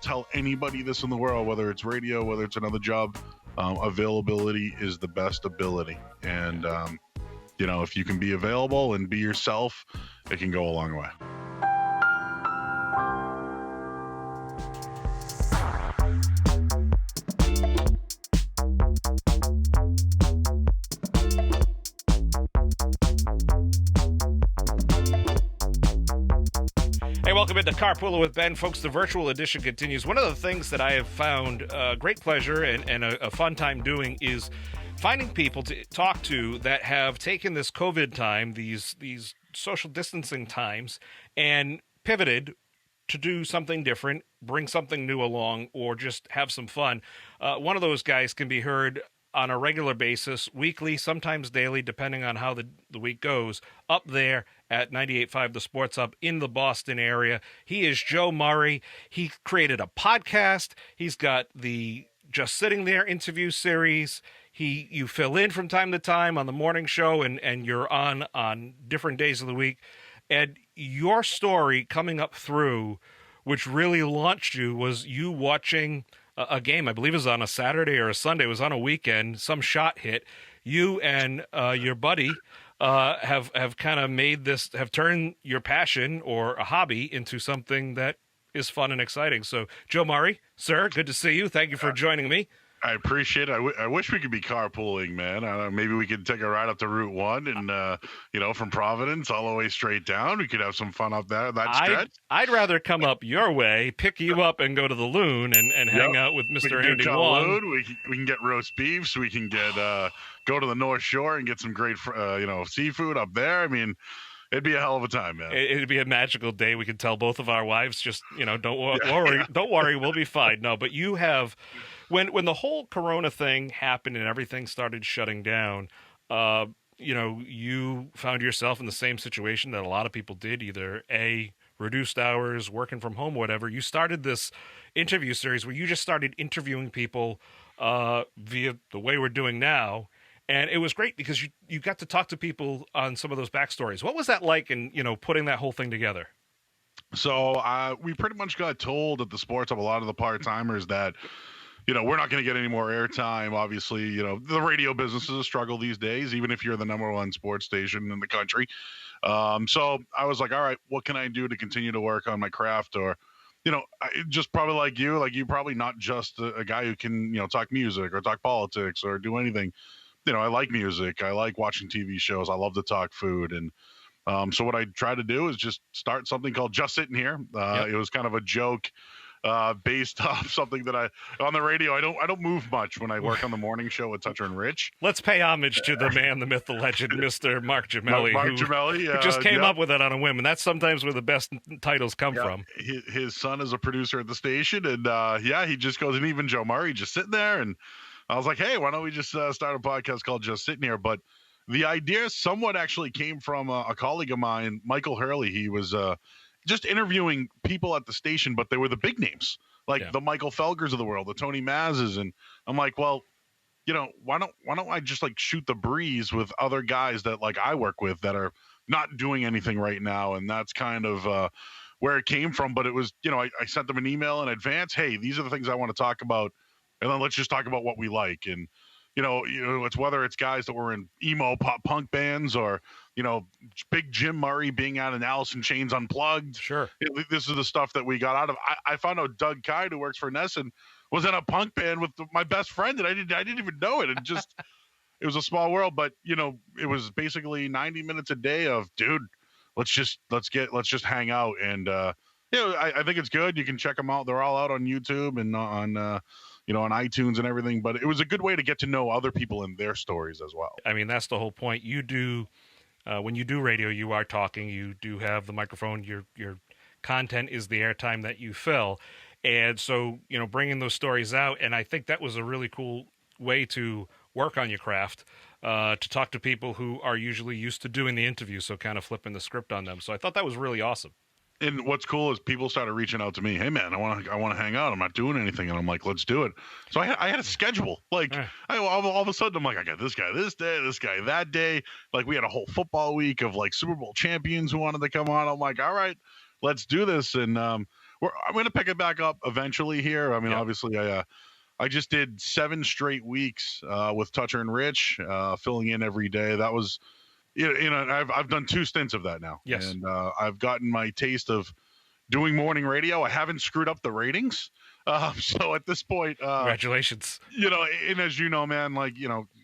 tell anybody this in the world, whether it's radio, whether it's another job, availability is the best ability. And, if you can be available and be yourself, it can go a long way. Hey, welcome into Carpooler with Ben. Folks, the virtual edition continues. One of the things that I have found great pleasure and a fun time doing is finding people to talk to that have taken this COVID time, these social distancing times, and pivoted to do something different, bring something new along, or just have some fun. One of those guys can be heard on a regular basis, weekly, sometimes daily, depending on how the week goes, up there at 98.5 The Sports Hub in the Boston area. He is Joe Murray. He created a podcast. He's got the Just Sitting There interview series. You fill in from time to time on the morning show, and you're on different days of the week. And your story coming up through, which really launched you, was you watching a game. I believe it was on a Saturday or a Sunday. It was on a weekend. Some shot hit. You and your buddy have kind of have turned your passion or a hobby into something that is fun and exciting. So, Joe Murray, sir, good to see you. Thank you for joining me. I appreciate it. I wish we could be carpooling, man. Maybe we could take a ride up to Route 1 and, from Providence all the way straight down. We could have some fun up there, that stretch. I'd rather come up your way, pick you up, and go to the Loon and hang out with Mr. Andy Wong. We can get roast beefs. We can get go to the North Shore and get some great, seafood up there. I mean, it'd be a hell of a time, man. It'd be a magical day. We could tell both of our wives, just, don't worry, don't worry, we'll be fine. No, but you have... When the whole Corona thing happened and everything started shutting down, you found yourself in the same situation that a lot of people did, either reduced hours, working from home, whatever. You started this interview series where you just started interviewing people via the way we're doing now. And it was great because you got to talk to people on some of those backstories. What was that like in, putting that whole thing together? So we pretty much got told at the Sports Hub, a lot of the part-timers, that we're not going to get any more airtime. Obviously, the radio business is a struggle these days, even if you're the number one sports station in the country. So I was like, all right, what can I do to continue to work on my craft? Or, just probably like you probably not just a guy who can, talk music or talk politics or do anything. I like music. I like watching TV shows. I love to talk food. And so what I tried to do is just start something called Just Sitting Here. It was kind of a joke. Based off something that on the radio, I don't move much when I work on the morning show with Toucher and Rich. Let's pay homage to the man, the myth, the legend, Mr. Mark Gemelli, who just came up with it on a whim, and that's sometimes where the best titles come from. His son is a producer at the station, and he just goes, and even Joe Murray just sitting there, and I was like, hey, why don't we just start a podcast called Just Sitting Here? But the idea somewhat actually came from a colleague of mine, Michael Hurley. He was just interviewing people at the station, but they were the big names, the Michael Felgers of the world, the Tony Mazes. And I'm like, well, why don't I just shoot the breeze with other guys that I work with that are not doing anything right now. And that's kind of where it came from. But it was, I sent them an email in advance. Hey, these are the things I want to talk about. And then let's just talk about what we like. And, it's whether it's guys that were in emo pop punk bands or, Big Jim Murray being out in Alice in Chains Unplugged. Sure. This is the stuff that we got out of. I found out Doug Kide, who works for Nesson, was in a punk band with my best friend, and I didn't even know it. And just, it was a small world, but it was basically 90 minutes a day of, dude, let's just hang out. And, I think it's good. You can check them out. They're all out on YouTube and on iTunes and everything, but it was a good way to get to know other people and their stories as well. I mean, that's the whole point. You do, when you do radio, you are talking, you do have the microphone, your content is the airtime that you fill. And so, bringing those stories out. And I think that was a really cool way to work on your craft, to talk to people who are usually used to doing the interview. So kind of flipping the script on them. So I thought that was really awesome. And what's cool is people started reaching out to me. Hey man, I want to hang out. I'm not doing anything, and I'm like, let's do it. So I had a schedule. All of a sudden, I'm like, I got this guy this day, this guy that day. We had a whole football week of Super Bowl champions who wanted to come on. I'm like, all right, let's do this. And I'm going to pick it back up eventually here. I mean, obviously, I just did 7 straight weeks with Toucher and Rich, filling in every day. That was, I've done 2 stints of that now. Yes. And I've gotten my taste of doing morning radio. I haven't screwed up the ratings. So at this point, congratulations. And as you know, man, like,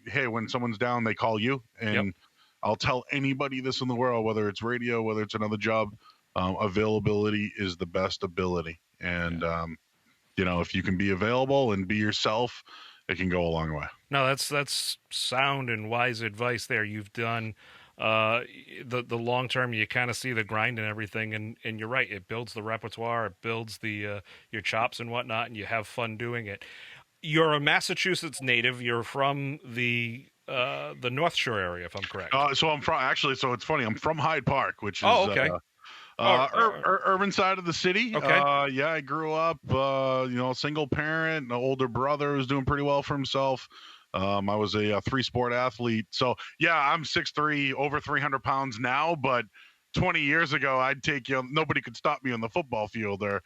hey, when someone's down, they call you. And I'll tell anybody this in the world, whether it's radio, whether it's another job, availability is the best ability. And, if you can be available and be yourself, it can go a long way. No, that's sound and wise advice there. You've done the long term. You kind of see the grind and everything, and you're right. It builds the repertoire. It builds the your chops and whatnot, and you have fun doing it. You're a Massachusetts native. You're from the North Shore area, if I'm correct. So I'm from so it's funny. I'm from Hyde Park, which is okay. Urban side of the city. Okay. I grew up, single parent. An older brother was doing pretty well for himself. I was a 3-sport athlete. So, I'm 6'3", over 300 pounds now. But 20 years ago, I'd take nobody could stop me on the football field or,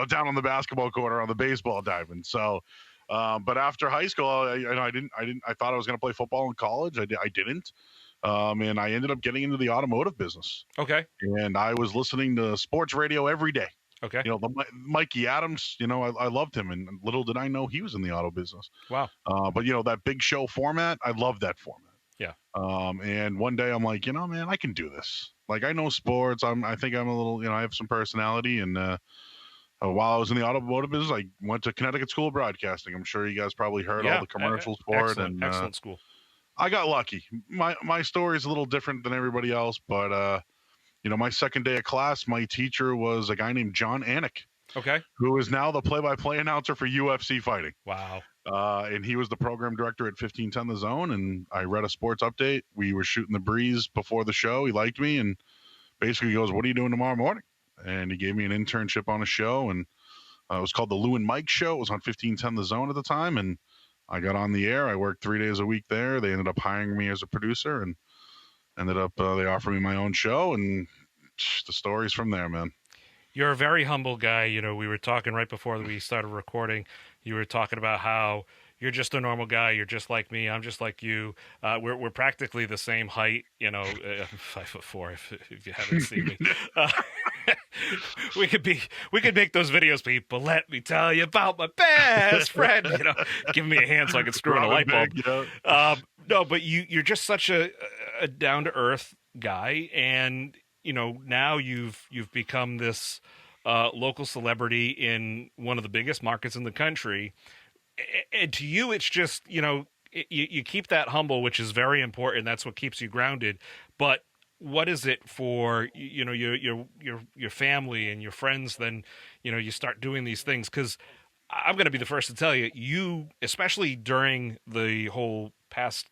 down on the basketball court or on the baseball diamond. So, but after high school, I thought I was going to play football in college. I didn't. And I ended up getting into the automotive business. Okay. And I was listening to sports radio every day. Okay. Mikey Adams, I loved him, and little did I know he was in the auto business. Wow. But that big show format, I love that format. Yeah. And one day I'm like, man, I can do this. Like, I know sports. I think I'm a little, I have some personality. And while I was in the automotive business, I went to Connecticut School of Broadcasting. I'm sure you guys probably heard all the commercials for it. And excellent school. I got lucky. My story is a little different than everybody else, but my second day of class, my teacher was a guy named John Anik. Okay. Who is now the play-by-play announcer for UFC fighting. Wow. And he was the program director at 1510 The Zone, and I read a sports update. We were shooting the breeze before the show. He liked me, and basically goes, "What are you doing tomorrow morning?" And he gave me an internship on a show, and it was called the Lou and Mike Show. It was on 1510 The Zone at the time, and I got on the air. I worked 3 days a week there. They ended up hiring me as a producer, and ended up they offered me my own show, and the story's from there, man. You're a very humble guy. We were talking right before we started recording. You were talking about how you're just a normal guy. You're just like me. I'm just like you. We're practically the same height. I'm 5'4", if you haven't seen me. We could make those videos, people. Let me tell you about my best friend. Give me a hand so I can screw in a light bulb. No, but you're just such a down to earth guy, and now you've become this local celebrity in one of the biggest markets in the country. And to you, it's just, you keep that humble, which is very important. That's what keeps you grounded. But what is it for, your family and your friends? Then, you start doing these things, because I'm going to be the first to tell you, especially during the whole past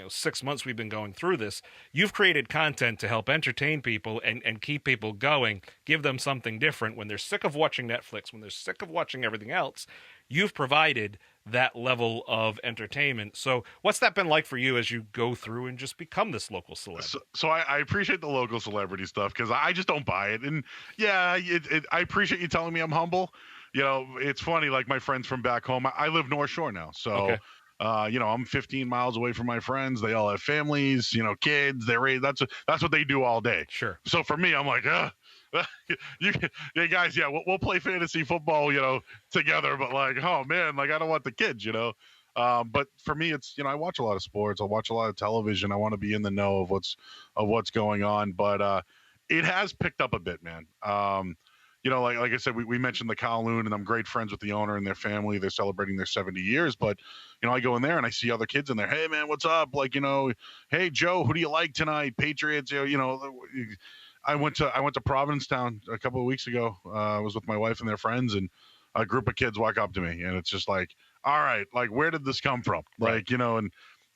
6 months we've been going through this, you've created content to help entertain people and keep people going, give them something different. When they're sick of watching Netflix, when they're sick of watching everything else, you've provided that level of entertainment. So what's that been like for you as you go through and just become this local celebrity? So I appreciate the local celebrity stuff, because I just don't buy it. And I appreciate you telling me I'm humble. It's funny, like my friends from back home, I live North Shore now. So okay. I'm 15 miles away from my friends. They all have families, kids. They raise. That's what they do all day. Sure. So for me, I'm like, guys, we'll play fantasy football, together. But like, oh man, like I don't want the kids, But for me, it's I watch a lot of sports. I watch a lot of television. I want to be in the know of what's going on. But it has picked up a bit, man. Like I said, we mentioned the Kowloon, and I'm great friends with the owner and their family. They're celebrating their 70 years. But, I go in there and I see other kids in there. Hey, man, what's up? Like, hey, Joe, who do you like tonight? Patriots, I went to Providence town a couple of weeks ago. I was with my wife and their friends, and a group of kids walk up to me, and it's just like, all right, like, where did this come from? Like, and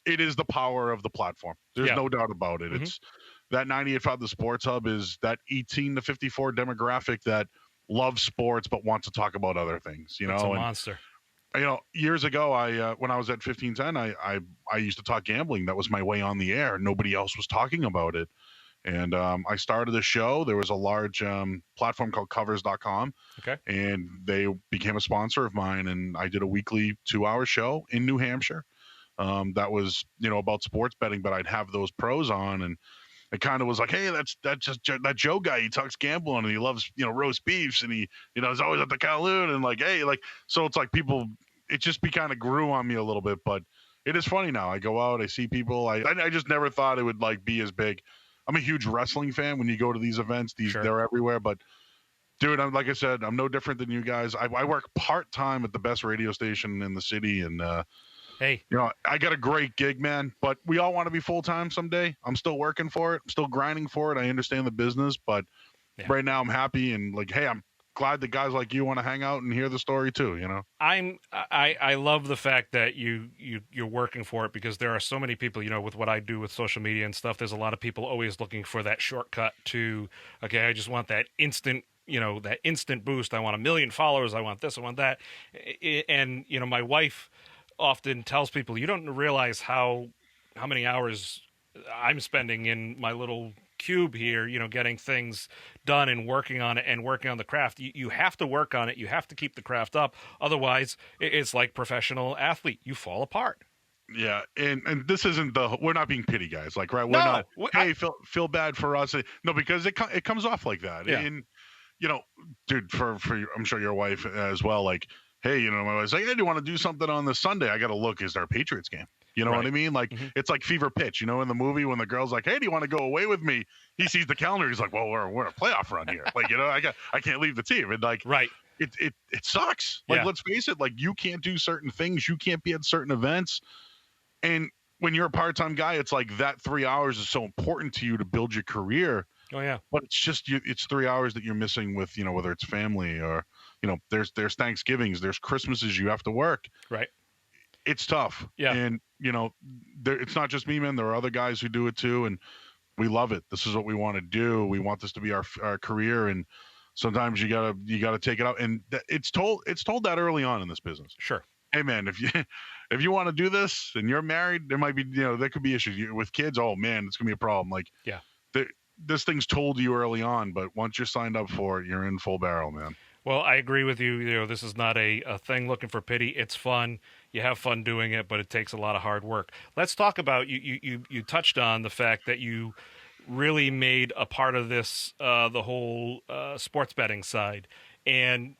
it is the power of the platform. There's no doubt about it. Mm-hmm. It's that 98.5 The Sports Hub is that 18 to 54 demographic that loves sports but wants to talk about other things. It's a monster. Years ago, when I was at 1510, I used to talk gambling. That was my way on the air. Nobody else was talking about it. And I started a show. There was a large platform called covers.com, Okay. and they became a sponsor of mine. And I did a weekly 2-hour show in New Hampshire. That was, about sports betting, but I'd have those pros on, and it kind of was like, hey, that's just that Joe guy. He talks gambling and he loves, roast beefs, and he, is always at the Kowloon, and like, hey, like, so it's like people, it just kind of grew on me a little bit, but it is funny now. I go out, I see people. I just never thought it would like be as big. I'm a huge wrestling fan. When you go to these events, Sure. they're everywhere, but dude, like I said, I'm no different than you guys. I work part-time at the best radio station in the city, and Hey, I got a great gig, man, but we all want to be full-time someday. I'm still working for it. I'm still grinding for it. I understand the business, but right now I'm happy, and like, hey, I'm glad that guys like you want to hang out and hear the story too, I love the fact that you're working for it, because there are so many people, with what I do with social media and stuff, there's a lot of people always looking for that shortcut to, okay, I just want that instant, that instant boost. I want 1 million followers. I want this, I want that. And, my wife often tells people, you don't realize how many hours I'm spending in my little cube here, getting things done and working on it and working on the craft. You have to work on it. You have to keep the craft up. Otherwise, it's like professional athlete. You fall apart. Yeah, and this isn't we're not being pity guys, like, right? We're No, not. Hey, feel bad for us. No, because it comes off like that. Yeah. And dude, for I'm sure your wife as well. Like, hey, my wife's like, hey, do you want to do something on this Sunday? I got to look. Is there a Patriots game? You know what I mean? Like, it's like fever pitch. In the movie when the girl's like, hey, do you want to go away with me? He sees the calendar. He's like, well, we're a playoff run here. Like, I can't leave the team. And like, it sucks. Like, let's face it. Like, you can't do certain things. You can't be at certain events. And when you're a part-time guy, it's like that 3 hours is so important to you to build your career. Oh yeah. But it's just it's 3 hours that you're missing with, whether it's family or, there's Thanksgivings, there's Christmases you have to work. Right. It's tough. Yeah. And, it's not just me, man. There are other guys who do it too. And we love it. This is what we want to do. We want this to be our career. And sometimes you gotta take it out. And it's told that early on in this business. Sure. Hey man, if you want to do this and you're married, there might be, there could be issues with kids. Oh man, it's gonna be a problem. Like, yeah, this thing's told you early on, but once you're signed up for it, you're in full barrel, man. Well, I agree with you. This is not a thing looking for pity. It's fun. You have fun doing it, but it takes a lot of hard work. Let's talk about you touched on the fact that you really made a part of this, the whole sports betting side. And,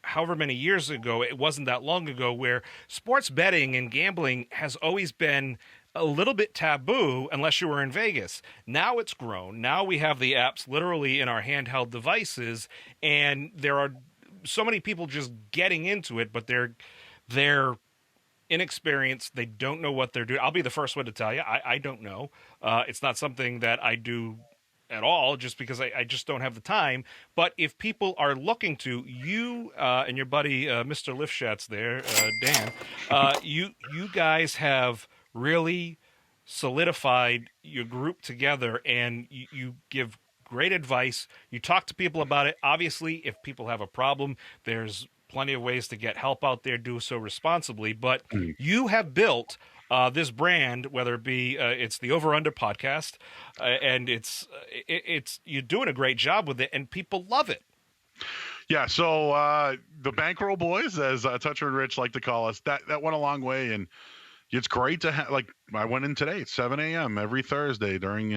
however many years ago, it wasn't that long ago, where sports betting and gambling has always been a little bit taboo unless you were in Vegas. Now it's grown. Now we have the apps literally in our handheld devices, and there are so many people just getting into it, but they're inexperienced. They don't know what they're doing. I'll be the first one to tell you, I don't know. It's not something that I do at all, just because I just don't have the time. But if people are looking to you and your buddy Mr. Lifshatz there, Dan, you guys have really solidified your group together, and you give great advice. You talk to people about it. Obviously, if people have a problem, there's plenty of ways to get help out there. Do so responsibly. But you have built this brand, whether it be it's the Over Under podcast, and it's you're doing a great job with it, and people love it. Yeah, so the Bankroll Boys, as Toucher and Rich like to call us, that went a long way, and it's great to have. Like, I went in today at 7 a.m. every Thursday during,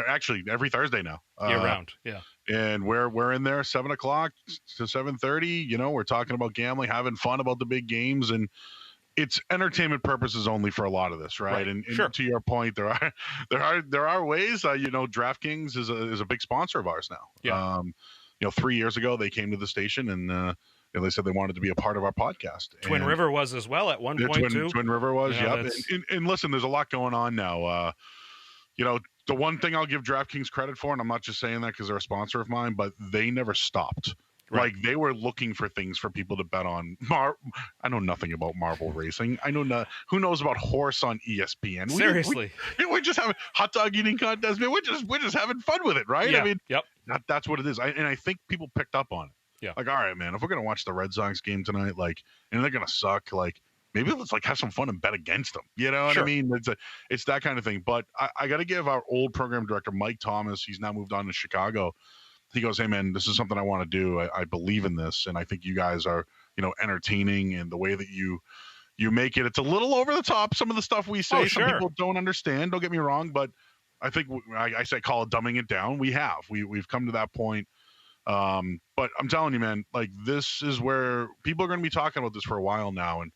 actually every Thursday now. Year round, yeah. And we're in there 7 o'clock to 7:30. We're talking about gambling, having fun about the big games, and it's entertainment purposes only for a lot of this, right? And sure. To your point, there are ways. DraftKings is a big sponsor of ours now. Yeah. 3 years ago they came to the station and they said they wanted to be a part of our podcast. Twin River was as well at one point too. Twin River was, yep. And listen, there's a lot going on now. The one thing I'll give DraftKings credit for, and I'm not just saying that because they're a sponsor of mine, but they never stopped. Right. Like, they were looking for things for people to bet on. I know nothing about marble racing. I know who knows about horse on ESPN. Seriously, we're just having hot dog eating contest. Man, we're just having fun with it, right? Yeah. I mean, yep. That's what it is. I think people picked up on it. Yeah. Like, all right, man, if we're gonna watch the Red Sox game tonight, like, and they're gonna suck, like, maybe let's like have some fun and bet against them. You know what I Sure. mean? It's that kind of thing. But I got to give our old program director, Mike Thomas, he's now moved on to Chicago. He goes, hey man, this is something I want to do. I believe in this, and I think you guys are, entertaining, and the way that you make it, it's a little over the top. Some of the stuff we say, some people don't understand. Don't get me wrong, but I think I say call it dumbing it down. We've come to that point. But I'm telling you, man, like this is where people are going to be talking about this for a while now, and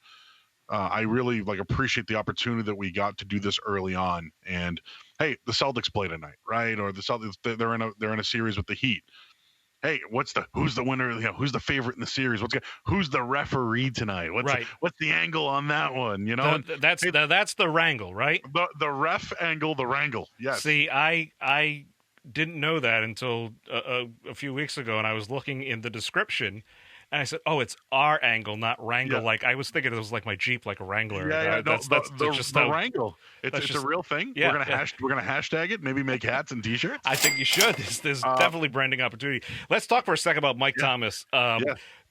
I really appreciate the opportunity that we got to do this early on. And hey, the Celtics play tonight, right? Or the Celtics, they're in a series with the Heat. Hey, who's the winner? Who's the favorite in the series? Who's the referee tonight? What's the angle on that one? That's the wrangle, right? The ref angle, the wrangle. Yes. See, I didn't know that until a few weeks ago, and I was looking in the description. And I said, "Oh, it's our angle, not wrangle." Yeah. Like I was thinking it was like my Jeep, like a Wrangler. That's just the wrangle. It's a real thing. Yeah, we're gonna hashtag it. Maybe make hats and T-shirts. I think you should. There's definitely branding opportunity. Let's talk for a second about Mike Thomas.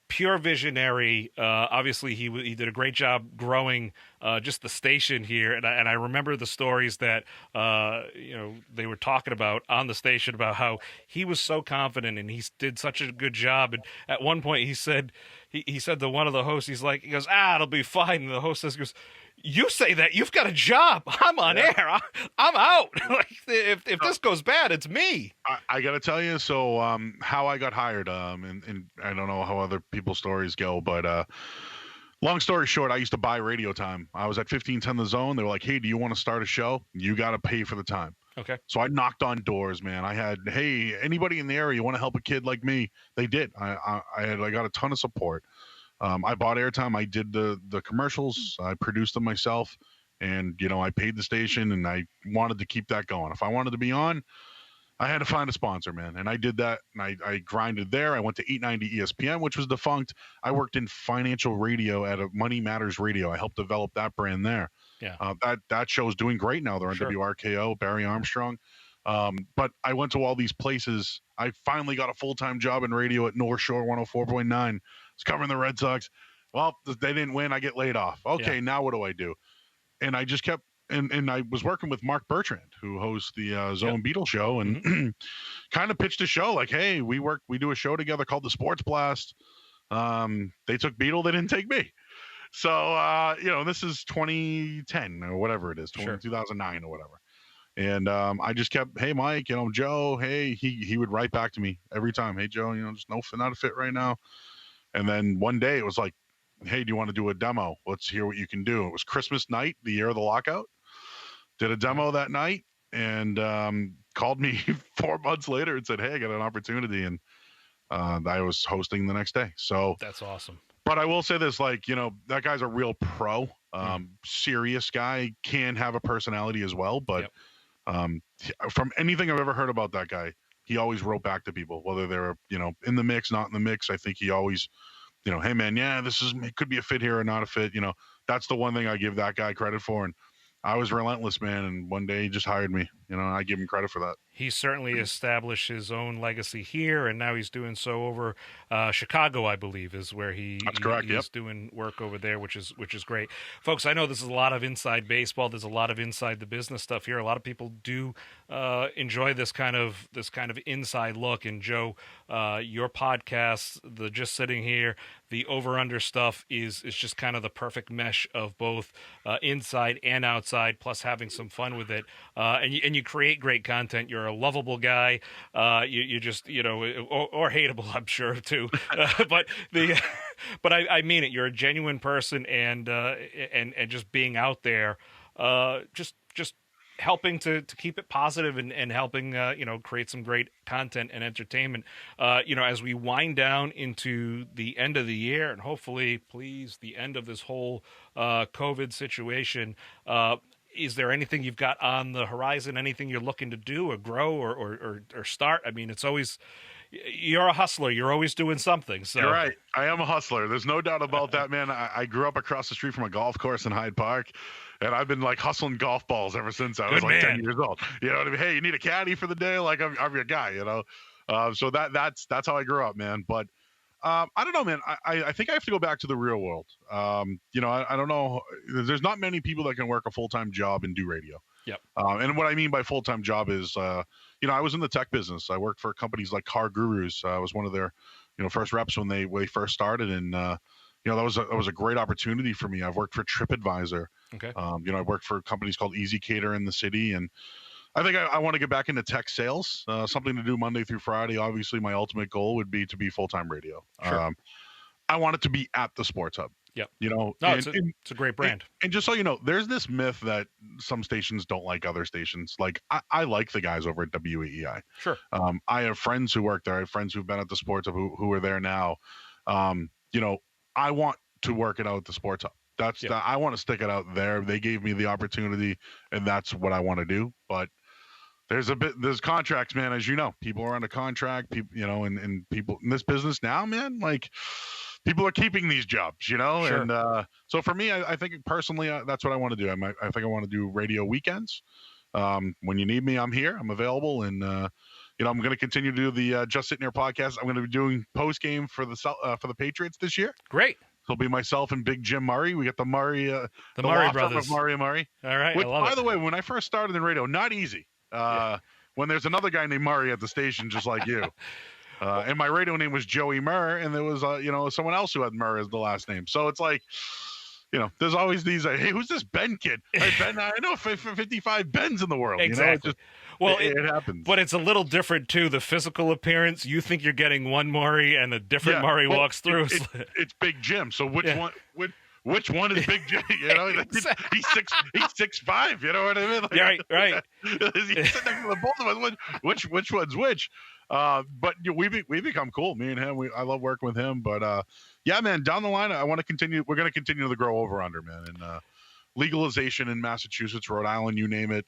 Pure visionary. Obviously, he did a great job growing just the station here, and I remember the stories that they were talking about on the station about how he was so confident and he did such a good job. And at one point, he said to one of the hosts, he goes, it'll be fine. And the host goes, you say that, you've got a job. I'm on air. I'm out. Like if this goes bad, it's me. I got to tell you. So how I got hired, and I don't know how other people's stories go, but long story short, I used to buy radio time. I was at 1510 The Zone. They were like, hey, do you want to start a show? You got to pay for the time. Okay. So I knocked on doors, man. I had, hey, anybody in the area want to help a kid like me? They did. I got a ton of support. I bought airtime. I did the commercials. I produced them myself, and I paid the station, and I wanted to keep that going. If I wanted to be on, I had to find a sponsor, man, and I did that. And I grinded there. I went to 890 ESPN, which was defunct. I worked in financial radio at a Money Matters Radio. I helped develop that brand there. Yeah. That show's doing great now. They're on WRKO, Barry Armstrong. But I went to all these places. I finally got a full-time job in radio at North Shore 104.9. It's covering the Red Sox. Well, they didn't win. I get laid off. Okay, Now what do I do? And I just kept, and I was working with Mark Bertrand, who hosts the Zone Beetle show, and kind of pitched a show like, hey, we do a show together called the Sports Blast. They took Beetle, they didn't take me. So, this is 2010 or whatever it is, 2009 or whatever. And I just kept, hey, Mike, Joe, hey, he would write back to me every time. Hey, Joe, just not a fit right now. And then one day it was like, hey, do you want to do a demo? Let's hear what you can do. It was Christmas night, the year of the lockout. Did a demo that night, and called me 4 months later and said, hey, I got an opportunity. And I was hosting the next day. So that's awesome. But I will say this, that guy's a real pro, serious guy, can have a personality as well. But from anything I've ever heard about that guy, he always wrote back to people, whether they were, in the mix, not in the mix. I think he always, hey man, it could be a fit here or not a fit. That's the one thing I give that guy credit for. And I was relentless, man. And one day he just hired me, I give him credit for that. He certainly established his own legacy here, and now he's doing so over Chicago, I believe, is where he's doing work over there, which is great. Folks, I know this is a lot of inside baseball. There's a lot of inside the business stuff here. A lot of people do enjoy this kind of inside look. And Joe, your podcast, the Just Sitting Here, the over-under stuff is just kind of the perfect mesh of both inside and outside, plus having some fun with it. And you create great content. You're a lovable guy. You just, or hateable, I'm sure too. But I mean it. You're a genuine person, and just being out there, just helping to keep it positive and helping create some great content and entertainment. As we wind down into the end of the year, and hopefully, please, the end of this whole COVID situation. Is there anything you've got on the horizon? Anything you're looking to do or grow or start? I mean, it's always, you're a hustler. You're always doing something. So you're right. I am a hustler. There's no doubt about that, man. I grew up across the street from a golf course in Hyde Park, and I've been hustling golf balls ever since I was 10 years old. You know what I mean? Hey, you need a caddy for the day? I'm your guy. So that's how I grew up, man. But I don't know, man. I think I have to go back to the real world. I don't know. There's not many people that can work a full-time job and do radio. Yep. And what I mean by full-time job is, I was in the tech business. I worked for companies like Car Gurus. I was one of their, first reps when they first started, and that was a great opportunity for me. I've worked for TripAdvisor. Okay. I worked for companies called Easy Cater in the city, and I think I want to get back into tech sales, something to do Monday through Friday. Obviously, my ultimate goal would be to be full-time radio. Sure. I want it to be at the Sports Hub. Yep. It's a great brand. And just so you know, there's this myth that some stations don't like other stations. Like I like the guys over at WEEI. Sure. I have friends who work there. I have friends who've been at the Sports Hub who are there now. I want to work it out at the Sports Hub. I want to stick it out there. They gave me the opportunity, and that's what I want to do. But there's contracts, man. As you know, people are under contract. People, and people in this business now, man, like people are keeping these jobs, Sure. And so for me, I think personally, that's what I want to do. I think I want to do radio weekends. When you need me, I'm here. I'm available, and I'm going to continue to do the Just Sitting Here podcast. I'm going to be doing post game for the Patriots this year. Great. It'll be myself and Big Jim Murray. We got the Murray, the Murray brothers, of Murray and Murray. All right. Which, by the way, when I first started in radio, not easy. When there's another guy named Murray at the station, just like you. And my radio name was Joey Murr, and there was, someone else who had Murr as the last name. So it's like, there's always these, hey, who's this Ben kid? Hey, Ben, I know 55 Bens in the world. Exactly. It happens. But it's a little different, too. The physical appearance, you think you're getting one Murray, and a different Murray walks through. It's Big Jim. So which one? Which one is Big Jim? He's 6'5". You know what I mean? Like, right. He's sitting next to the both of us. Which one's which? But we become cool. Me and him. I love working with him. But yeah, man. Down the line, I want to continue. We're going to continue to grow over under, man. And legalization in Massachusetts, Rhode Island, you name it.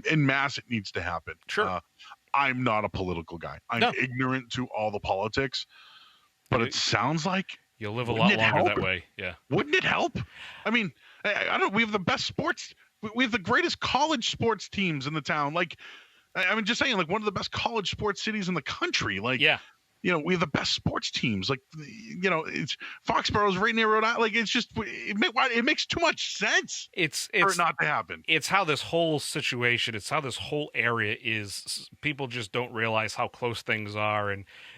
In Mass, it needs to happen. Sure. I'm not a political guy. I'm ignorant to all the politics. But it sounds like. You'll live a lot longer that way. Yeah. Wouldn't it help? I mean, I don't. We have the best sports. We have the greatest college sports teams in the town. Like, I'm just saying, like one of the best college sports cities in the country. Like, yeah. We have the best sports teams. Like, it's Foxborough's right near Rhode Island. Like, it's just it makes too much sense. It's for it not to happen. It's how this whole situation. It's how this whole area is. People just don't realize how close things are,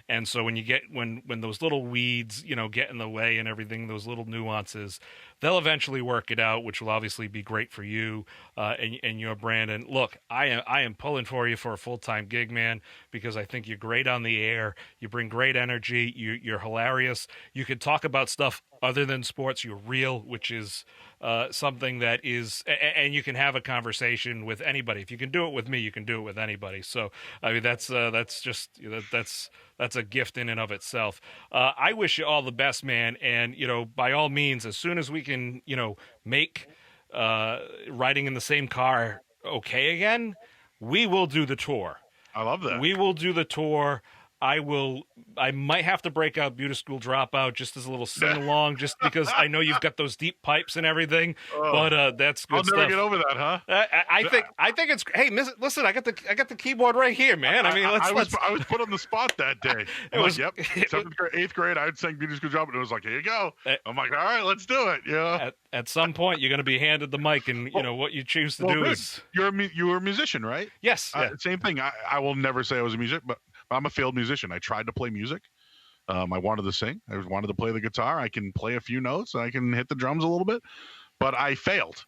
and so when you get when those little weeds, get in the way and everything, those little nuances, they'll eventually work it out, which will obviously be great for you and your brand. And look, I am pulling for you for a full-time gig, man, because I think you're great on the air. You bring great energy. You're hilarious. You can talk about stuff other than sports. You're real, which is something that is, and you can have a conversation with anybody. If you can do it with me, you can do it with anybody. So, I mean, that's a gift in and of itself. I wish you all the best, man. And, by all means, as soon as we can, make riding in the same car okay again, we will do the tour. I love that. We will do the tour. I might have to break out Beauty School Dropout just as a little sing-along, just because I know you've got those deep pipes and everything, but that's good stuff. I'll never get over that, huh? I think it's, hey, listen, I got the keyboard right here, man. I mean, I was put on the spot that day. Yep, 7th grade, 8th grade, I would sing Beauty School Dropout, and it was like, here you go. I'm like, all right, let's do it. At some point, you're going to be handed the mic, and what you choose to do is... You were a musician, right? Yes. Same thing. I will never say I was a musician, but I'm a failed musician. I tried to play music. I wanted to sing. I wanted to play the guitar. I can play a few notes. I can hit the drums a little bit, but I failed.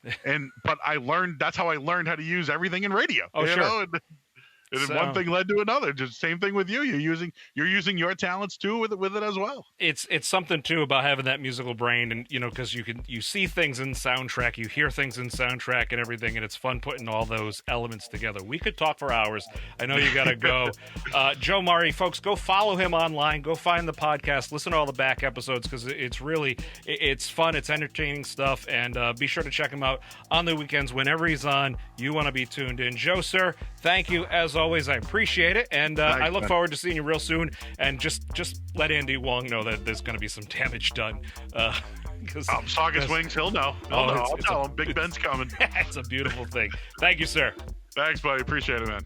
But I learned. That's how I learned how to use everything in radio. Oh, sure. And then one thing led to another. Just same thing with you. You're using your talents too with it as well. It's something too about having that musical brain, and because you see things in soundtrack, you hear things in soundtrack and everything, and it's fun putting all those elements together. We could talk for hours. I know you got to go. Joe Murray, folks, go follow him online. Go find the podcast. Listen to all the back episodes because it's fun. It's entertaining stuff, and be sure to check him out on the weekends whenever he's on. You want to be tuned in. Joe, sir, thank you as always. I appreciate it, and I look forward to seeing you real soon. And just let Andy Wong know that there's going to be some damage done. Saugus Wings, he'll know. I'll tell him. Big Ben's coming. It's a beautiful thing. Thank you, sir. Thanks, buddy. Appreciate it, man.